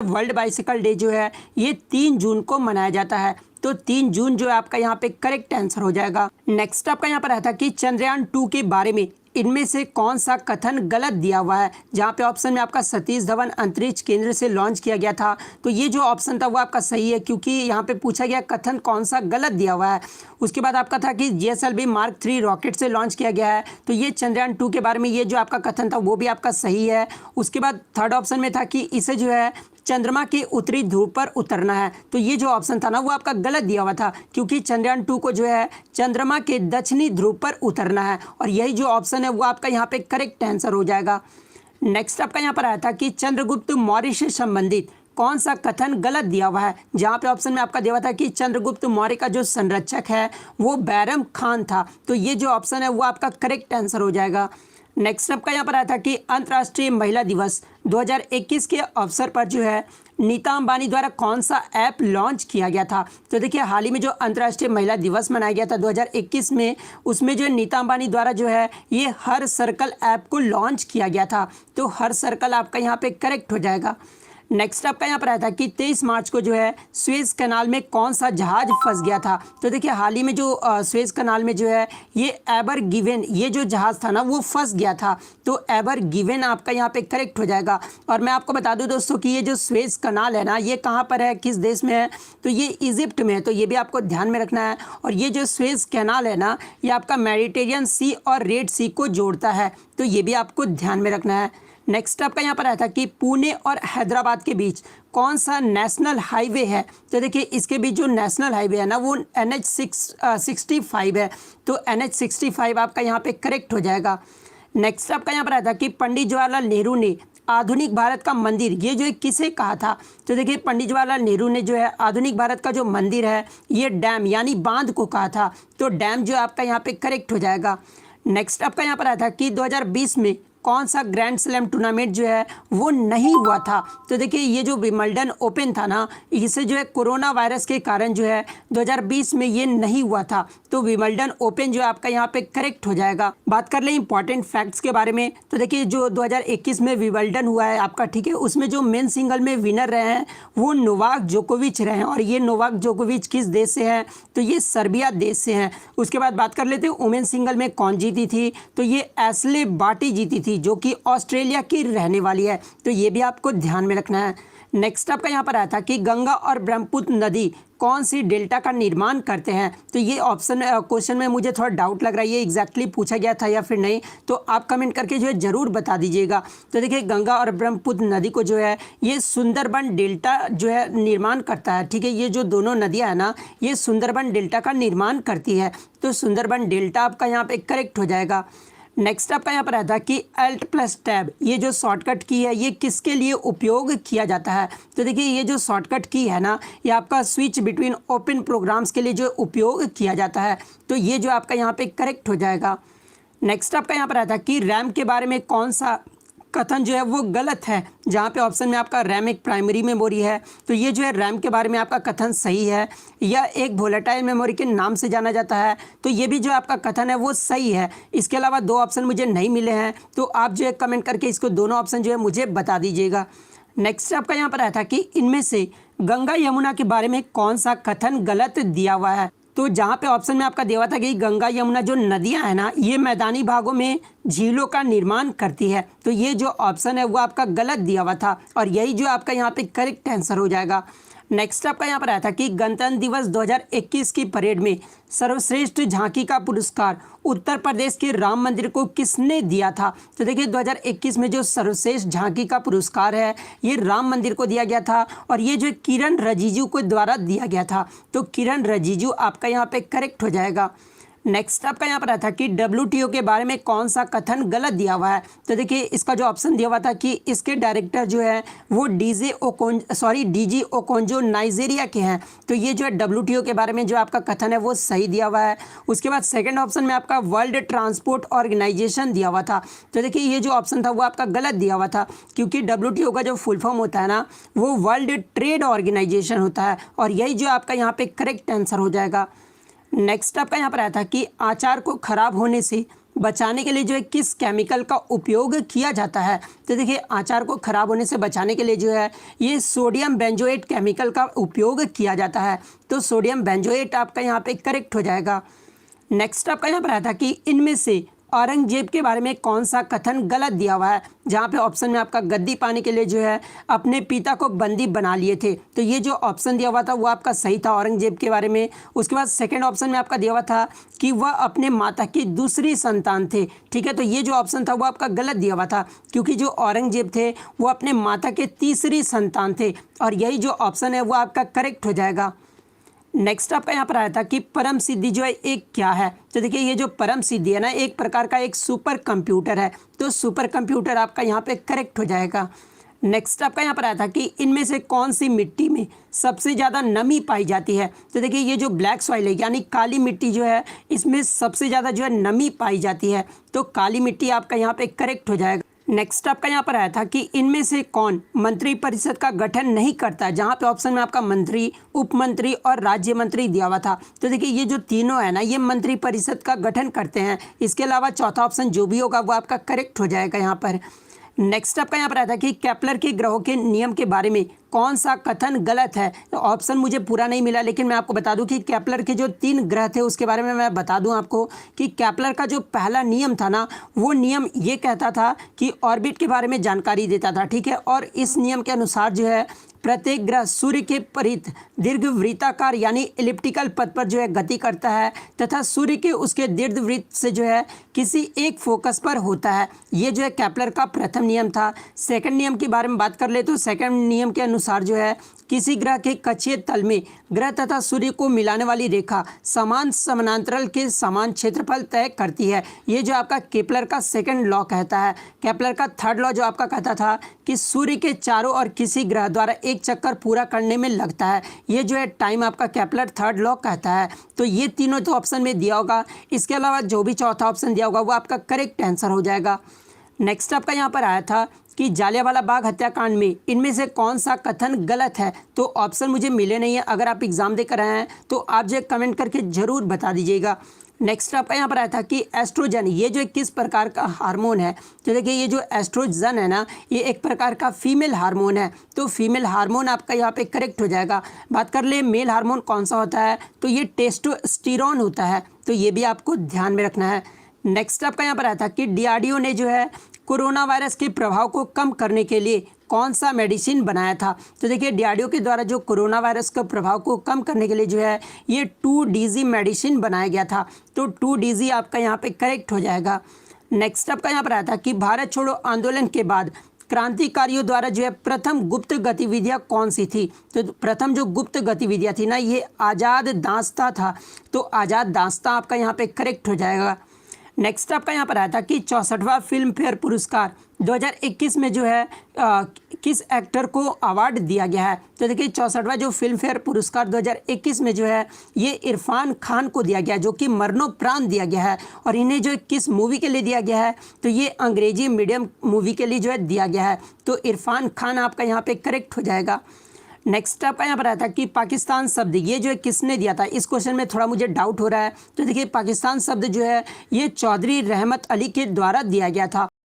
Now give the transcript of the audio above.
World bicycle day जो है ये 3 जून को मनाया जाता है। तो 3 जून जो है आपका यहाँ पे करेक्ट आंसर हो जाएगा। नेक्स्ट आपका यहाँ पर आया था कि चंद्रयान 2 के बारे में इनमें से कौन सा कथन गलत दिया हुआ है। जहाँ पे ऑप्शन में आपका सतीश धवन अंतरिक्ष केंद्र से लॉन्च किया गया था, तो ये जो ऑप्शन था वो आपका सही है, क्योंकि यहाँ पे पूछा गया कथन कौन सा गलत दिया हुआ है। उसके बाद आपका था कि GSLV Mark 3 रॉकेट से लॉन्च किया गया है, तो ये चंद्रयान 2 के बारे में ये जो आपका कथन था वो भी आपका सही है। उसके बाद थर्ड ऑप्शन में था कि इसे जो है चंद्रमा के उत्तरी ध्रुव पर उतरना है, तो ये जो ऑप्शन था ना वो आपका गलत दिया हुआ था, क्योंकि चंद्रयान 2 को जो है चंद्रमा के दक्षिणी ध्रुव पर उतरना है, और यही जो ऑप्शन है वो आपका यहाँ पे करेक्ट आंसर हो जाएगा। नेक्स्ट आपका यहाँ पर आया था कि चंद्रगुप्त मौर्य से संबंधित कौन सा कथन गलत दिया हुआ है। जहाँ पे ऑप्शन में आपका दिया हुआ था कि चंद्रगुप्त मौर्य का जो संरक्षक है वो बैरम खान था, तो ये जो ऑप्शन है वो आपका करेक्ट आंसर हो जाएगा। नेक्स्ट आपका यहाँ पर आया था कि अंतर्राष्ट्रीय महिला दिवस 2021 के अवसर पर जो है नीता अंबानी द्वारा कौन सा ऐप लॉन्च किया गया था। तो देखिए हाल ही में जो अंतर्राष्ट्रीय महिला दिवस मनाया गया था 2021 में, उसमें जो है नीता अंबानी द्वारा जो है ये हर सर्कल ऐप को लॉन्च किया गया था, तो हर सर्कल आपका यहाँ पे करेक्ट हो जाएगा। नेक्स्ट आपका यहाँ पर आया था कि 23 मार्च को जो है सुएज कनाल में कौन सा जहाज फंस गया था। तो देखिए हाल ही में जो सुएज कनाल में जो है ये एवर गिवन ये जो जहाज था ना वो फंस गया था, तो एवर गिवन आपका यहाँ पे करेक्ट हो जाएगा। और मैं आपको बता दूं दोस्तों कि ये जो सुएज कनाल है ना ये कहाँ पर है, किस देश में है, तो ये इजिप्ट में है, तो ये भी आपको ध्यान में रखना है। और ये जो सुएज कैनाल है ना ये आपका मेडिटेरियन सी और रेड सी को जोड़ता है, तो ये भी आपको ध्यान में रखना है। नेक्स्ट आपका यहाँ पर आया था कि पुणे और हैदराबाद के बीच कौन सा नेशनल हाईवे है। तो देखिए इसके बीच जो नेशनल हाईवे है ना वो NH65 है, तो NH65 आपका यहाँ पे करेक्ट हो जाएगा। नेक्स्ट आपका यहाँ पर आया था कि पंडित जवाहरलाल नेहरू ने आधुनिक भारत का मंदिर ये जो है किसे कहा था। तो देखिए पंडित जवाहरलाल नेहरू ने जो है आधुनिक भारत का जो मंदिर है ये डैम यानी बांध को कहा था, तो डैम जो आपका यहाँ पे करेक्ट हो जाएगा। नेक्स्ट आपका यहाँ पर आया था कि 2020 में कौन सा ग्रैंड स्लैम टूर्नामेंट जो है वो नहीं हुआ था। तो देखिए ये जो विंबलडन ओपन था ना इसे जो है कोरोना वायरस के कारण जो है 2020 में ये नहीं हुआ था, तो विंबलडन ओपन जो है आपका यहाँ पे करेक्ट हो जाएगा। बात कर लें इंपॉर्टेंट फैक्ट्स के बारे में, तो देखिए जो 2021 में विंबलडन हुआ है आपका, ठीक है, उसमें जो मेन सिंगल में विनर रहे हैं वो नोवाक जोकोविच रहे हैं, और ये नोवाक जोकोविच किस देश से हैं, तो ये सर्बिया देश से हैं। उसके बाद बात कर लेते हैं वुमेन सिंगल में कौन जीती थी, तो ये एशले बार्टी जीती थी जो कि ऑस्ट्रेलिया की रहने वाली है, तो ये भी आपको ध्यान में रखना है। नेक्स्ट आपका यहाँ पर आया था कि गंगा और ब्रह्मपुत्र नदी कौन सी डेल्टा का निर्माण करते हैं। तो ये ऑप्शन क्वेश्चन में मुझे थोड़ा डाउट लग रहा है ये एग्जैक्टली पूछा गया था या फिर नहीं, तो आप कमेंट करके जो है ज़रूर बता दीजिएगा। तो देखिए गंगा और ब्रह्मपुत्र नदी को जो है ये सुंदरबन डेल्टा जो है निर्माण करता है, ठीक है, ये जो दोनों नदियाँ हैं ना ये सुंदरबन डेल्टा का निर्माण करती है, तो सुंदरबन डेल्टा आपका यहाँ पे करेक्ट हो जाएगा। नेक्स्ट आपका यहाँ पर आया था कि Alt+Tab ये जो शॉर्टकट की है ये किसके लिए उपयोग किया जाता है। तो देखिए ये जो शॉर्टकट की है ना ये आपका स्विच बिटवीन ओपन प्रोग्राम्स के लिए जो उपयोग किया जाता है, तो ये जो आपका यहाँ पे करेक्ट हो जाएगा। नेक्स्ट आपका यहाँ पर आया था कि रैम के बारे में कौन सा कथन जो है वो गलत है। जहाँ पे ऑप्शन में आपका रैम एक प्राइमरी मेमोरी है, तो ये जो है रैम के बारे में आपका कथन सही है। यह एक वोलेटाइल मेमोरी के नाम से जाना जाता है, तो ये भी जो आपका कथन है वो सही है। इसके अलावा 2 ऑप्शन मुझे नहीं मिले हैं, तो आप जो है कमेंट करके इसको दोनों ऑप्शन जो है मुझे बता दीजिएगा। नेक्स्ट आपका यहाँ पर आया था कि इनमें से गंगा यमुना के बारे में कौन सा कथन गलत दिया हुआ है। तो जहाँ पे ऑप्शन में आपका दिया हुआ था कि गंगा यमुना जो नदियाँ हैं ना ये मैदानी भागों में झीलों का निर्माण करती है, तो ये जो ऑप्शन है वो आपका गलत दिया हुआ था, और यही जो आपका यहाँ पे करेक्ट आंसर हो जाएगा। नेक्स्ट आपका यहाँ पर आया था कि गणतंत्र दिवस 2021 की परेड में सर्वश्रेष्ठ झांकी का पुरस्कार उत्तर प्रदेश के राम मंदिर को किसने दिया था। तो देखिए 2021 में जो सर्वश्रेष्ठ झांकी का पुरस्कार है ये राम मंदिर को दिया गया था, और ये जो किरण रिजिजू को द्वारा दिया गया था, तो किरण रिजिजू आपका यहाँ पे करेक्ट हो जाएगा। नेक्स्ट आपका यहाँ पर आया था कि WTO के बारे में कौन सा कथन गलत दिया हुआ है। तो देखिए इसका जो ऑप्शन दिया हुआ था कि इसके डायरेक्टर जो है वो DG ओकोंजो नाइजीरिया के हैं, तो ये जो है WTO के बारे में जो आपका कथन है वो सही दिया हुआ है। उसके बाद सेकंड ऑप्शन में आपका वर्ल्ड ट्रांसपोर्ट ऑर्गेनाइजेशन दिया हुआ था, तो देखिए ये जो ऑप्शन था वो आपका गलत दिया हुआ था, क्योंकि WTO का जो फुल फॉर्म होता है ना वो वर्ल्ड ट्रेड ऑर्गेनाइजेशन होता है, और यही जो आपका यहाँ पे करेक्ट आंसर हो जाएगा। नेक्स्ट आपका यहाँ पर आया था कि आचार को खराब होने से बचाने के लिए जो है किस केमिकल का उपयोग किया जाता है? तो देखिए अचार को ख़राब होने से बचाने के लिए जो है ये सोडियम बेंजोएट केमिकल का उपयोग किया जाता है। तो सोडियम बेंजोएट आपका यहाँ पे करेक्ट हो जाएगा। नेक्स्ट आपका यहाँ पर आया था कि इनमें से औरंगजेब के बारे में कौन सा कथन गलत दिया हुआ है? जहाँ पे ऑप्शन में आपका गद्दी पाने के लिए जो है अपने पिता को बंदी बना लिए थे, तो ये जो ऑप्शन दिया हुआ था वो आपका सही था औरंगजेब के बारे में। उसके बाद सेकंड ऑप्शन में आपका दिया हुआ था कि वह अपने माता की दूसरी संतान थे। ठीक है, तो ये जो ऑप्शन था वो आपका गलत दिया हुआ था, क्योंकि जो औरंगजेब थे वो अपने माता के तीसरी संतान थे, और यही जो ऑप्शन है वो आपका करेक्ट हो जाएगा। नेक्स्ट आपका यहाँ पर आया था कि परम सिद्धि जो है एक क्या है? तो देखिए ये जो परम सिद्धि है ना, एक प्रकार का एक सुपर कंप्यूटर है, तो सुपर कंप्यूटर आपका यहाँ पे करेक्ट हो जाएगा। नेक्स्ट आपका यहाँ पर आया था कि इनमें से कौन सी मिट्टी में सबसे ज़्यादा नमी पाई जाती है? तो देखिए ये जो ब्लैक सॉइल है यानी काली मिट्टी जो है इसमें सबसे ज़्यादा जो है नमी पाई जाती है, तो काली मिट्टी आपका यहाँ पे करेक्ट हो जाएगा। नेक्स्ट आपका यहाँ पर आया था कि इनमें से कौन मंत्रिपरिषद का गठन नहीं करता? जहाँ पे ऑप्शन में आपका मंत्री, उप मंत्री और राज्य मंत्री दिया हुआ था। तो देखिए ये जो तीनों है ना ये मंत्रिपरिषद का गठन करते हैं। इसके अलावा चौथा ऑप्शन जो भी होगा वो आपका करेक्ट हो जाएगा यहाँ पर। नेक्स्ट आपका यहाँ पर आया था कि केपलर के ग्रहों के नियम के बारे में कौन सा कथन गलत है? तो ऑप्शन मुझे पूरा नहीं मिला, लेकिन मैं आपको बता दूं कि केपलर के जो 3 ग्रह थे उसके बारे में मैं बता दूं आपको कि केपलर का जो पहला नियम था ना वो नियम ये कहता था कि ऑर्बिट के बारे में जानकारी देता था। ठीक है, और इस नियम के अनुसार जो है प्रत्येक ग्रह सूर्य के परित दीर्घवृत्ताकार यानी इलिप्टिकल पथ पर जो है गति करता है, तथा सूर्य के उसके दीर्घवृत्त से जो है किसी एक फोकस पर होता है। ये जो है केपलर का प्रथम नियम था। सेकंड नियम के बारे में बात कर ले तो सेकंड नियम के अनुसार जो है किसी ग्रह के कक्षीय तल में ग्रह तथा सूर्य को मिलाने वाली रेखा समान समानांतरल के समान क्षेत्रफल तय करती है। ये जो आपका केपलर का सेकंड लॉ कहता है। केपलर का थर्ड लॉ जो आपका कहता था कि सूर्य के चारों ओर किसी ग्रह द्वारा एक चक्कर पूरा करने में लगता है। ये जो है टाइम आपका केपलर थर्ड लॉ कहता है। तो ये तीनों तो ऑप्शन में दिया होगा, इसके अलावा जो भी चौथा ऑप्शन दिया होगा वो आपका करेक्ट आंसर हो जाएगा। नेक्स्ट आपका यहाँ पर आया था कि जालियांवाला बाग हत्याकांड में इनमें से कौन सा कथन गलत है? तो ऑप्शन मुझे मिले नहीं है। अगर आप एग्जाम दे कर आए हैं तो आप जो कमेंट करके ज़रूर बता दीजिएगा। नेक्स्ट आपका यहाँ पर आया था कि एस्ट्रोजन ये जो किस प्रकार का हार्मोन है? तो देखिए ये जो एस्ट्रोजन है ना ये एक प्रकार का फीमेल हार्मोन है, तो फीमेल हार्मोन आपका यहाँ पे करेक्ट हो जाएगा। बात कर ले मेल हार्मोन कौन सा होता है? तो ये टेस्टोस्टेरोन होता है, तो ये भी आपको ध्यान में रखना है। नेक्स्ट आपका यहाँ पर आया था कि डीआरडीओ ने जो है कोरोना वायरस के प्रभाव को कम करने के लिए कौन सा मेडिसिन बनाया था? तो देखिए डीआरडीओ के द्वारा जो कोरोना वायरस के प्रभाव को कम करने के लिए जो है ये 2DG मेडिसिन बनाया गया था, तो 2DG आपका यहाँ पे करेक्ट हो जाएगा। नेक्स्ट आपका यहाँ पर आया था कि भारत छोड़ो आंदोलन के बाद क्रांतिकारियों द्वारा जो है प्रथम गुप्त गतिविधियां कौन सी थी? तो प्रथम जो गुप्त गतिविधियां थी ना ये आज़ाद दास्ता था, तो आज़ाद दास्ता आपका यहाँ पे करेक्ट हो जाएगा। नेक्स्ट आपका यहाँ पर आया था कि 64वां फिल्म फेयर पुरस्कार 2021 में जो है किस एक्टर को अवार्ड दिया गया है? तो देखिए 64वां जो फिल्म फेयर पुरस्कार 2021 में जो है ये इरफान खान को दिया गया, जो कि मरणोपरांत दिया गया है। और इन्हें जो किस मूवी के लिए दिया गया है? तो ये अंग्रेजी मीडियम मूवी के लिए जो है दिया गया है, तो इरफान खान आपका यहाँ पे करेक्ट हो जाएगा। नेक्स्ट आपका यहाँ पर आया था कि पाकिस्तान शब्द ये जो है किसने दिया था? इस क्वेश्चन में थोड़ा मुझे डाउट हो रहा है। तो देखिए पाकिस्तान शब्द जो है ये चौधरी रहमत अली के द्वारा दिया गया था।